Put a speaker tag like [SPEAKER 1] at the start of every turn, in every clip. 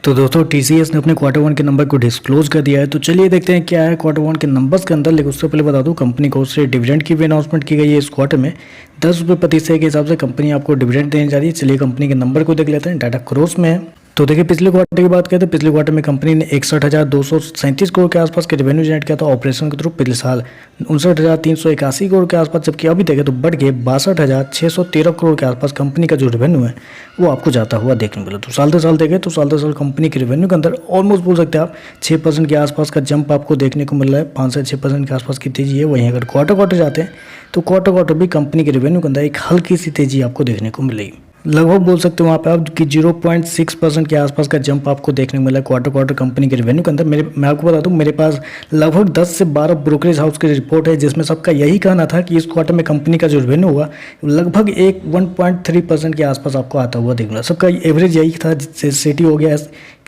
[SPEAKER 1] तो दोस्तों टीसीएस ने अपने क्वार्टर वन के नंबर को डिस्क्लोज कर दिया है। तो चलिए देखते हैं क्या है क्वार्टर वन के नंबर्स के अंदर। लेकिन उससे पहले बता दूं, कंपनी को उससे डिविडेंड की भी अनाउंसमेंट की गई है। इस क्वार्टर में 10 रुपये प्रति शेयर के हिसाब से कंपनी आपको डिविडेंड देने जा रही है। चलिए कंपनी के नंबर को देख लेते हैं। डाटा क्रोस में है। तो देखिए पिछले क्वार्टर की बात करें तो पिछले क्वार्टर में कंपनी ने 61,237 करोड़ के आसपास के रेवेन्यू जनरेट किया था ऑपरेशन के थ्रू। पिछले साल 59,381 करोड़ के आसपास, जबकि अभी देखें तो बढ़ के 62,613 करोड़ के आसपास कंपनी का जो रेवेन्यू है वो आपको जाता हुआ देखने मिला। तो साल दर साल देखें तो साल दर साल कंपनी के रेवेन्यू के अंदर ऑलमोस्ट बोल सकते हैं आप 6% के आसपास का जंप आपको देखने को मिल रहा है। 5 से 6% के आसपास की तेजी है। वहीं अगर क्वार्टर जाते हैं तो क्वार्टर भी कंपनी के रेवेन्यू के अंदर एक हल्की सी तेजी आपको देखने को मिलेगी। लगभग बोल सकते हो वहाँ पे आप कि 0.6% के आसपास का जंप आपको देखने को मिला क्वार्टर कंपनी के रेवेन्यू के अंदर। मैं आपको बता दूं, मेरे पास लगभग 10 से 12 ब्रोकरेज हाउस की रिपोर्ट है जिसमें सबका यही कहना था कि इस क्वार्टर में कंपनी का जो रेवेन्यू हुआ लगभग 1.3% के आसपास आपको आता हुआ देखना। सबका एवरेज यही था। सिटी हो गया,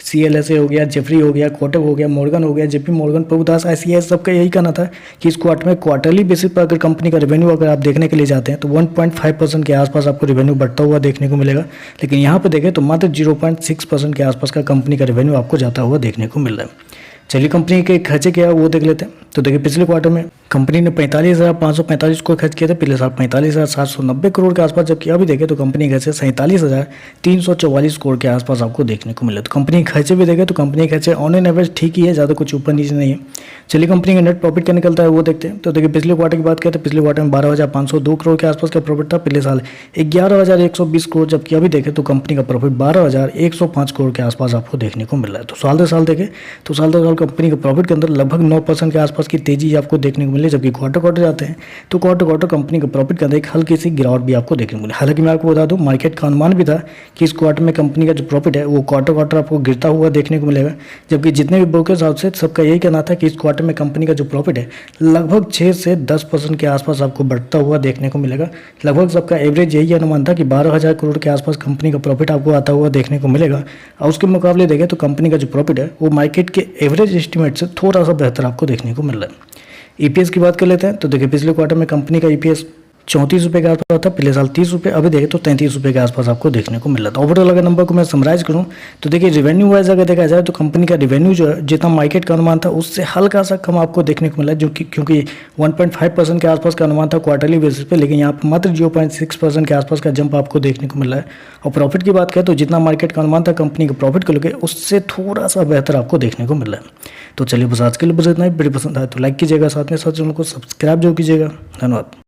[SPEAKER 1] CLSA हो गया, जेफरी हो गया, कोटक हो गया, मॉर्गन हो गया, JP मॉर्गन, प्रभुदास, ICICI, सबका यही कहना था कि इस क्वार्टर में क्वार्टरली बेसिस पर अगर कंपनी का रेवेन्यू अगर आप देखने के लिए जाते हैं तो 1.5% के आसपास आपको रेवेन्यू बढ़ता हुआ देखने को मिलेगा। लेकिन यहाँ पे देखें तो मात्र 0.6% के आसपास का कंपनी का रेवेन्यू आपको जाता हुआ देखने को मिल रहा है। चलिए कंपनी के खर्चे क्या है वो देख लेते हैं। तो देखिए पिछले क्वार्टर में कंपनी ने 45,545 करोड़ खर्च किए थे। पिछले साल 45,790 करोड़ के आसपास, जबकि अभी देखें तो कंपनी के खर्चे 47,344 करोड़ के आसपास आपको देखने को मिले। तो कंपनी के खर्चे भी देखें तो कंपनी के खर्चे ऑन एन एवरेज ठीक ही है, ज़्यादा कुछ ऊपर नीचे नहीं है। चलिए कंपनी का नेट प्रॉफिट क्या निकलता है वो देखते हैं। तो देखिए पिछले क्वार्टर की बात करें तो पिछले क्वार्टर में 12,502 करोड़ के आसपास का प्रॉफिट था। पिछले साल 11,120 करोड़, जबकि अभी देखें तो कंपनी का प्रॉफिट 12,105 करोड़ के आसपास आपको देखने को मिल रहा है। तो साल दर साल देखें तो साल दर साल कंपनी के प्रॉफिट के अंदर लगभग 9% के आसपास की तेजी आपको देखने को मिले। जबकि क्वार्टर जाते हैं तो क्वार्टर कंपनी के प्रॉफिट के अंदर एक हल्की सी गिरावट भी आपको देखने को मिली। हालांकि मैं आपको बता दूं, मार्केट का अनुमान भी था कि इस क्वार्टर में कंपनी का जो प्रॉफिट है वो क्वार्टर आपको गिरता हुआ देखने को मिलेगा। जबकि जितने भी ब्रोकर्स हाउस से सबका यही कहना था कि इस क्वार्टर में कंपनी का जो प्रॉफिट है लगभग 6 से 10% के आसपास आपको बढ़ता हुआ देखने को मिलेगा। लगभग सबका एवरेज यही अनुमान था कि 12,000 करोड़ के आसपास कंपनी का प्रॉफिट आपको आता हुआ देखने को मिलेगा। और उसके मुकाबले देखें तो कंपनी का जो प्रॉफिट है वो मार्केट के एवरेज एस्टिमेट से थोड़ा सा बेहतर आपको देखने को मिल रहा है। EPS की बात कर लेते हैं। तो देखिए पिछले क्वार्टर में कंपनी का EPS 34 रुपये के आसपास था। पिछले साल 30 रुपये, अभी देखें तो 33 रुपये के आसपास आपको देखने को मिल रहा था। ओवरऑल अगर नंबर को मैं समराइज करूं तो देखिए रेवेन्यू वाइज अगर देखा जाए तो कंपनी का रेवेन्यू जो है जितना मार्केट का अनुमान था उससे हल्का सा कम आपको देखने को मिला, जो कि क्योंकि 1.5% के आसपास का अनुमान था क्वार्टरली बेसिस पे, लेकिन यहाँ पर मात्र 0.6% के आसपास का जंप आपको देखने को मिला है। और प्रॉफिट की बात करें तो जितना मार्केट का अनुमान था कंपनी के प्रॉफिट को लेकर उससे थोड़ा सा बेहतर आपको देखने को मिल रहा है। तो चलिए बस आज के लिए बस इतना ही। वीडियो पसंद आए तो लाइक कीजिएगा, साथ में साथ चैनल को सब्सक्राइब जरूर कीजिएगा। धन्यवाद।